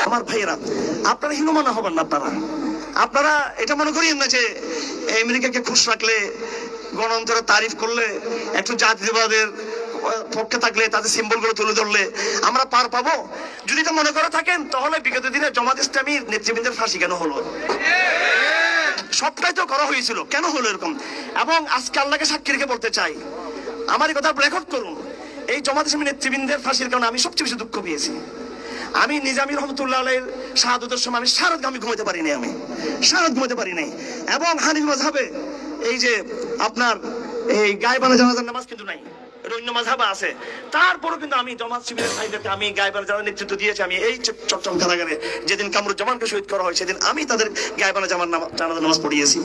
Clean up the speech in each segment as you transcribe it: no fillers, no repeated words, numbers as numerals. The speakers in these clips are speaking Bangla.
আমার ভাইয়েরা, আপনারা হীনমনা হবেন না। আপনারা এটা মনে করিয়েন না যে আমেরিকাকে খুশ রাখলে, গণতন্ত্রের তারিফ করলে, একটু জাতীয়বাদের পক্ষে থাকলে, তাদের সিম্বল গুলো তুলে ধরলে আমরা পার পাবো। যদি এটা মনে করে থাকেন তাহলে বিগত দিনে জামাত ইসলামীর নেতৃবৃন্দের ফাঁসি কেন হলো? সবটাই তো করা হয়েছিল, কেন হলো এরকম? এবং আজকে আল্লাহকে সাক্ষী রেখে বলতে চাই, আমার এই কথা রেকর্ড করুন, এই জামাত ইসলামী নেতৃবৃন্দের ফাঁসির কারণে আমি সবচেয়ে বেশি দুঃখ পেয়েছি। আমি নিজামী রহমতুল্লাহ আলাইহির শাহাদাতের সময় আমি সারা রাত আমি ঘুমাতে পারি নাই, এবং হানিফি মাযহাবে এই যে আপনার এই গায়বানা জানাজার নামাজ কিন্তু নাই, অন্য মাযহাবে আছে। তারপরও কিন্তু আমি জামাত শিবিরের ভাইদেরকে আমি গায়বানা জানাজার নেতৃত্ব দিয়েছি। আমি এই চট্টগ্রাম কারাগারে যেদিন কামরুজ্জামানকে শহীদ করা হয় সেদিন আমি তাদের গায়বানা জানাজার নামাজ পড়িয়েছি।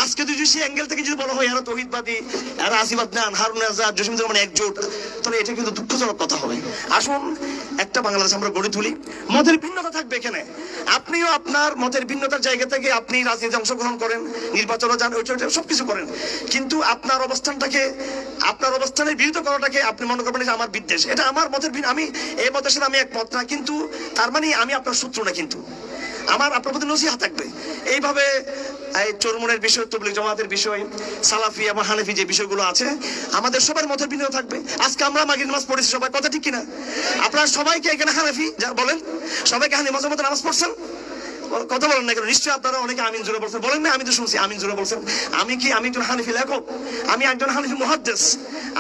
আজকে যদি সেই অ্যাঙ্গেল থেকে যদি বলা হয় এরা তৌহিদবাদী, এরা আসিফ আদনান, হারুন আজাদ, জসিমুদ্দিন রহমান একজোট, তাহলে এটা কিন্তু দুঃখজনক কথা হবে। আসুন একটা বাংলাদেশ আমরা গড়ে তুলি। মতের ভিন্নতা থাকবে এখানে, আপনিও আপনার মতের ভিন্নতার জায়গা থেকে আপনি রাজনীতিতে অংশগ্রহণ করেন, নির্বাচনে যান, সবকিছু করেন, কিন্তু আপনার অবস্থানের বিরুদ্ধে করাটাকে আপনি মনে করবেন যে আমার বিদ্বেষ। এটা আমার মতের, আমি এই মতের সাথে আমি একমত না, কিন্তু তার মানে আমি আপনার শত্রু না, কিন্তু আমার আপনার প্রতি নসিহত থাকবে। এইভাবে এই চরমুনের বিষয়, তাবলীগ জামাতের বিষয়, সালাফি এবং হানাফি যে বিষয়গুলো আছে, আমাদের সবার মতের ভিন্নতা থাকবে। আজকে আমরা মাগরিব নামাজ পড়েছি সবাই, কথা ঠিক কিনা? আপনারা সবাইকে এখানে হানাফি বলেন? সবাইকে হানাফি মাযহাবের মতো নামাজ পড়ছেন? কথা বলেন না কেন? নিশ্চয়ই আপনারা অনেকে আমিন জোরে বলছেন, বলেন না? আমি তো শুনছি আমিন জোরে বলছেন। আমি একজন হানাফি লেখক, আমি একজন হানাফি মুহাদ্দিস,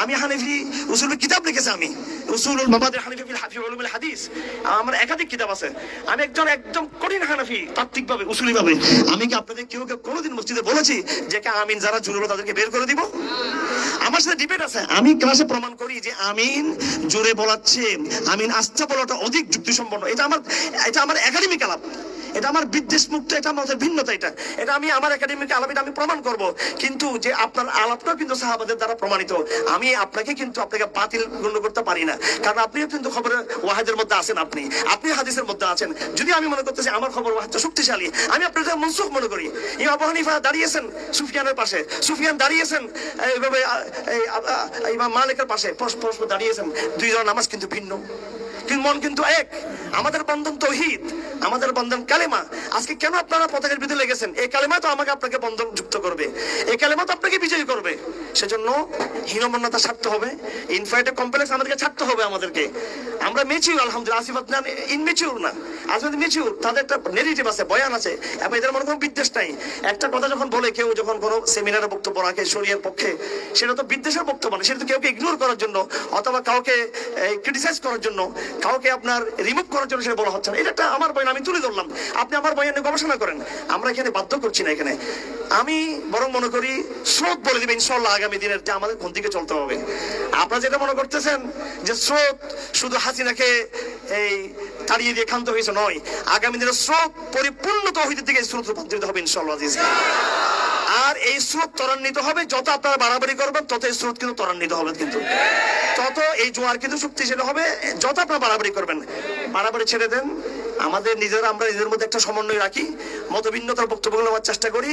আমি হানাফি উসুলুল কিতাব লিখেছি, আমি উসুলুল মাবাদির হানাফি ফিল উলুমুল হাদিস, আমার একাধিক কিতাব আছে। আমি একদম কঠিন হানাফি, তাত্ত্বিকভাবে, উসুলিভাবে। আমি কি আপনাদের কেউ কোনোদিন মসজিদে বলেছি যে আমিন যারা জোরে বলে তাদেরকে বের করে দিব? আমার সাথে ডিবেট আছে, আমি ক্লাসে প্রমাণ করি যে আমিন জোরে বলাচ্ছে, আমিন আস্থা বলাটা অধিক যুক্তিসম্পন্ন। এটা আমার একাডেমিক আলাপ, এটা আমার বিদ্বেষ মুক্ত, এটা আমাদের ভিন্নতা, এটা আমি আমার একাডেমিক আলাপ, এটা আমি প্রমাণ করব। কিন্তু যে আপনার আলাপটাও কিন্তু সাহাবাদের দ্বারা প্রমাণিত। আমি আপনাকে বাতিল গণ্য করতে পারি না, কারণ আপনিও কিন্তু খবরে ওয়াহিদের মধ্যে আছেন, আপনি হাদিসের মধ্যে আছেন। যদি আমি মনে করতেছি আমার খবর ওয়াহিদ শক্তিশালী, আমি আপনাদের মনসুখ মনে করি। ইমাম আবু হানিফা দাঁড়িয়েছেন সুফিয়ানের পাশে, সুফিয়ান দাঁড়িয়েছেন এইভাবে ইমাম মালিকের পাশে, পরস্পর দাঁড়িয়েছেন। দুইজন নামাজ কিন্তু ভিন্ন, কিন্তু মন কিন্তু এক। আমাদের বন্ধন তৌহিদ, আমাদের বন্ধন কালেমা। আজকে কেন আপনারা পতাকার বিরুদ্ধে লেগেছেন? এই কালেমা তো আপনাকে বন্ধন যুক্ত করবে, এই কালেমা তো আপনাকে বিজয়ী করবে। সেজন্য হীনমন্যতা ছাড়তে হবে, ইনফাইটেড কমপ্লেক্স আমাদেরকে ছাড়তে হবে। আমরা মেচিউর, আলহামদুলিল্লাহ। আসিফ আদনান ইনমেচিউর না, আসলে মেচিউর। তাদের একটা নেগেটিভ আছে, বয়ান আছে, এবং এদের মনে কোনো বিদ্বেষ নাই। একটা কথা যখন বলে কেউ, যখন কোনো সেমিনারে বক্তব্য রাখে শরীয়তের পক্ষে, সেটা তো বিদ্বেষের বক্তব্য না, সেটা তো কাউকে ইগনোর করার জন্য অথবা কাউকে ক্রিটিসাইজ করার জন্য, কাউকে আপনার রিমুভ করার জন্য সেটা বলা হচ্ছে না। এটা আমার বয়ান, আমি তুলে ধরলাম, আপনি আমার বয়ান নিয়ে গবেষণা করেন। আমরা এখানে বাধ্য করছি না। এখানে আমি বরং মনে করি স্রোত বলে দিবে ইনশাআল্লাহ আগামী দিনের যে আমাদের কোন দিকে চলতে হবে। আপনারা যেটা মনে করতেছেন যে স্রোত শুধু হাসিনাকে এই তাড়িয়ে দিয়ে ক্ষান্ত হয়েছে, নয়। আগামী দিনের স্রোত পরিপূর্ণ তৌহিদের দিকে স্রোত রূপান্তরিত হবে ইনশাআল্লাহ। আর এই স্রোত ত্বরান্বিত হবে, যত আপনারা বাড়াবাড়ি করবেন তত এই স্রোত কিন্তু ত্বরান্বিত হবে, কিন্তু তত এই জোয়ার কিন্তু শক্তিশালী হবে। যত আপনারা বাড়াবাড়ি করবেন, বাড়াবাড়ি ছেড়ে দেন। আমরা নিজেদের মধ্যে একটা সমন্বয় রাখি, মতভিন্নতার বক্তব্য নেওয়ার চেষ্টা করি।